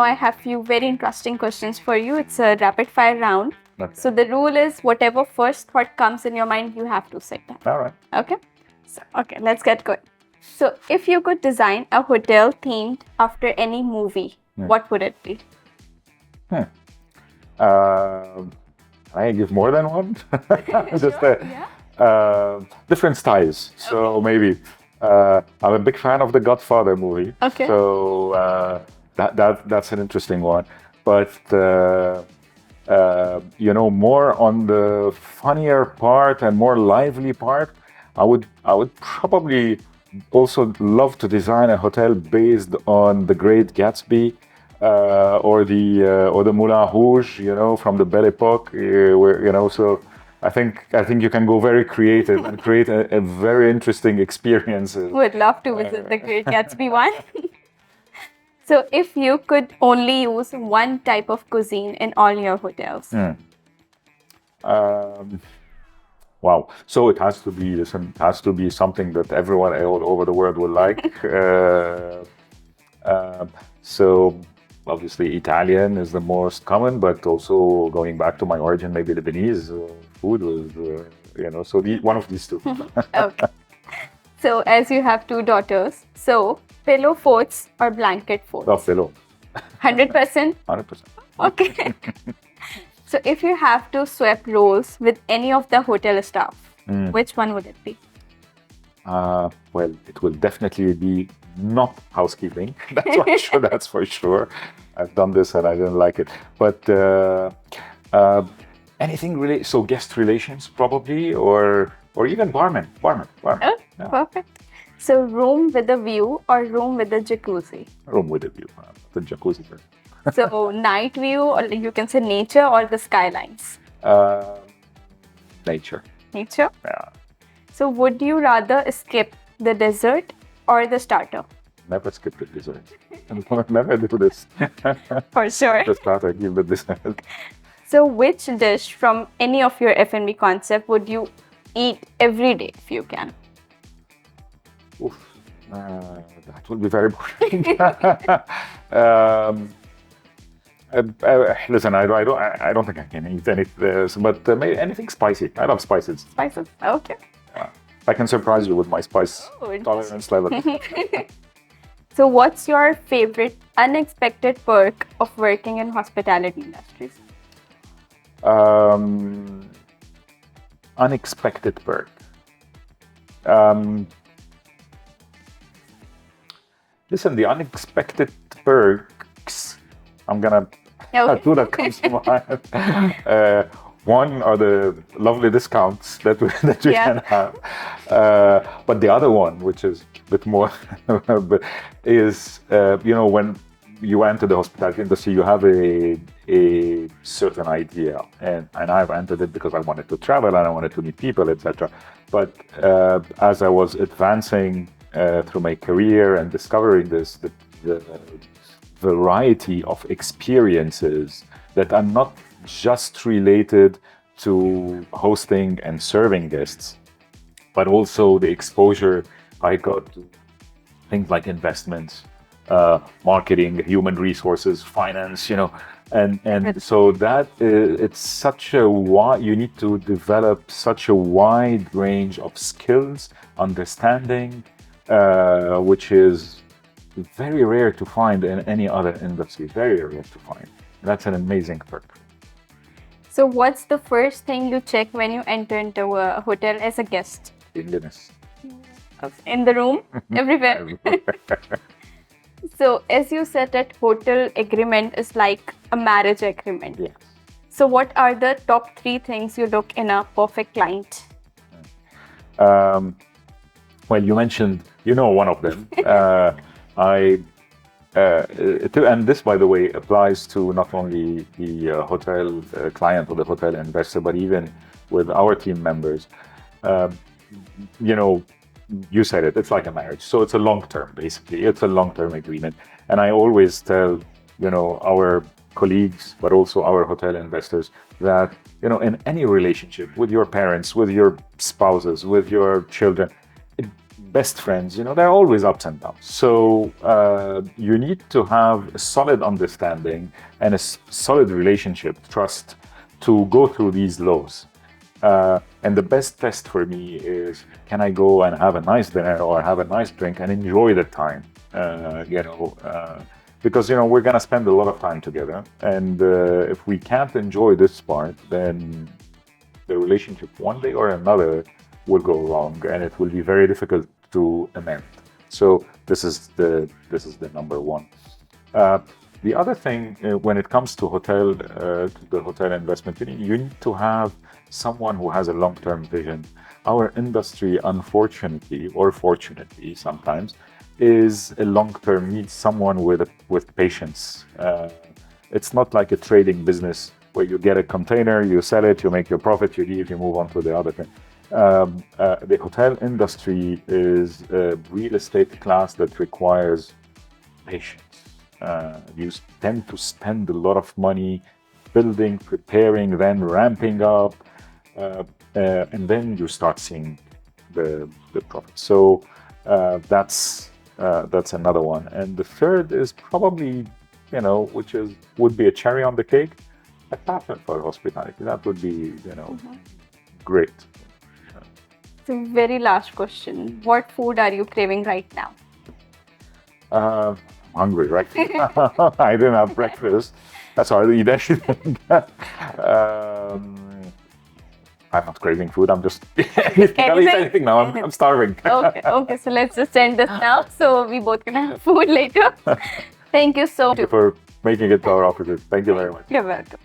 I have few very interesting questions for you. It's a rapid fire round. Okay. So the rule is whatever first thought comes in your mind, you have to say that. All right. Okay? So, okay, let's get going. So if you could design a hotel themed after any movie, what would it be? I give more than one. Just Sure, yeah. different styles. So maybe I'm a big fan of the Godfather movie. Okay. So that's an interesting one. But more on the funnier part and more lively part, I would probably also love to design a hotel based on The Great Gatsby. Or the Moulin Rouge, from the Belle Epoque, where so I think you can go very creative and create a very interesting experience. Would love to visit the Great Gatsby one. So if you could only use one type of cuisine in all your hotels. Wow! So it has to be something that everyone all over the world will like. So. Obviously, Italian is the most common, but also going back to my origin, maybe Lebanese food was, so one of these two. Okay. So, as you have two daughters, so pillow forts or blanket forts? Oh, pillow. 100%? 100%. Okay. So, if you have to swap roles with any of the hotel staff, which one would it be? Well, it will definitely be not housekeeping. That's for sure. I've done this and I didn't like it. But anything related, so guest relations probably, or even barman. Oh, yeah. Perfect. So room with a view or room with a jacuzzi? Room with a view. The jacuzzi. So night view, or you can say nature or the skylines? Nature. Nature? Yeah. So would you rather skip the dessert or the starter? Never skip the dessert. Never do this. For sure. The starter, give the dessert. So which dish from any of your F&B concept would you eat every day if you can? Oof. That would be very boring. Listen, I don't think I can eat anything, but maybe anything spicy. I love spices. Spices? Okay. I can surprise you with my spice tolerance level. So what's your favorite unexpected perk of working in hospitality industries? Unexpected perk. Listen, the unexpected perks, I'm gonna two that comes to mind. One are the lovely discounts that we can have, but the other one, which is a bit more, is when you enter the hospitality industry, you have a certain idea, and I've entered it because I wanted to travel and I wanted to meet people, etc. But as I was advancing through my career and discovering the variety of experiences that are not just related to hosting and serving guests, but also the exposure I got to things like investments, marketing, human resources, finance, and so that it's such a wide, you need to develop such a wide range of skills, understanding, which is very rare to find in any other industry, very rare to find. That's an amazing perk. So what's the first thing you check when you enter into a hotel as a guest? Cleanliness. In the room? Everywhere? So as you said that hotel agreement is like a marriage agreement. Yes. So what are the top 3 things you look in a perfect client? Well, you mentioned, one of them. And this, by the way, applies to not only the hotel client or the hotel investor, but even with our team members. You said it, it's like a marriage. So it's a long-term, basically. It's a long-term agreement. And I always tell, our colleagues, but also our hotel investors, that, in any relationship with your parents, with your spouses, with your children, best friends, there are always ups and downs. So you need to have a solid understanding and a solid relationship, trust, to go through these lows. And the best test for me is, can I go and have a nice dinner or have a nice drink and enjoy the time? Because we're gonna spend a lot of time together, and if we can't enjoy this part, then the relationship one day or another will go wrong, and it will be very difficult to amend. So this is the number one. The other thing, when it comes to the hotel investment, you need to have someone who has a long-term vision. Our industry, unfortunately or fortunately, sometimes is a long-term, needs someone with patience. It's not like a trading business where you get a container, you sell it, you make your profit, you leave, you move on to the other thing. The hotel industry is a real estate class that requires patience. You tend to spend a lot of money building, preparing, then ramping up, and then you start seeing the profit. So that's another one. And the third is probably, which would be a cherry on the cake, a passion for hospitality. That would be, great. So, very last question. What food are you craving right now? I'm hungry right now. I didn't have breakfast. That's why I eat anything. I'm not craving food. I'm just I'll eat anything now. I'm starving. Okay. So let's just end this now. So we both can have food later. Thank you so much. Thank you for making it to our offices. Thank you very much. You're welcome.